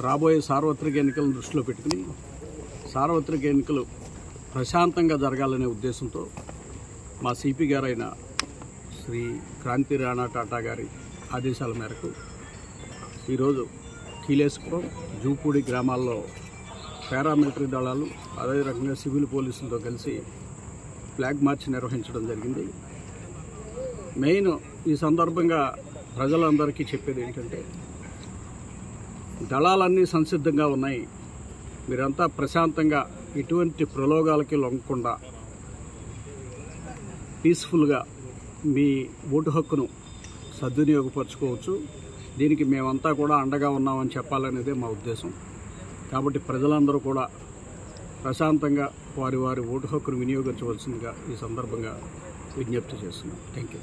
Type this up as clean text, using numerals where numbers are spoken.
రాబోయే సార్వత్రిక ఎన్నికలను దృష్టిలో పెట్టుకుని సార్వత్రిక ఎన్నికలు ప్రశాంతంగా జరగాలనే ఉద్దేశంతో మా సిపి గారైన శ్రీ క్రాంతి రాణా టాటా గారి ఆదేశాల మేరకు ఈరోజు కీలేశ్వరం జూపూడి గ్రామాల్లో పారామిలిటరీ దళాలు అదే రకంగా సివిల్ పోలీసులతో కలిసి ఫ్లాగ్ మార్చ్ నిర్వహించడం జరిగింది. మెయిన్ ఈ సందర్భంగా ప్రజలందరికీ చెప్పేది ఏంటంటే, దళాలన్నీ సంసిద్ధంగా ఉన్నాయి, మీరంతా ప్రశాంతంగా ఎటువంటి ప్రలోభాలకి లొంగకుండా పీస్ఫుల్గా మీ ఓటు హక్కును సద్వినియోగపరచుకోవచ్చు. దీనికి మేమంతా కూడా అండగా ఉన్నామని చెప్పాలనేదే మా ఉద్దేశం. కాబట్టి ప్రజలందరూ కూడా ప్రశాంతంగా వారి ఓటు హక్కును వినియోగించవలసిందిగా ఈ సందర్భంగా విజ్ఞప్తి చేస్తున్నాం. Thank you.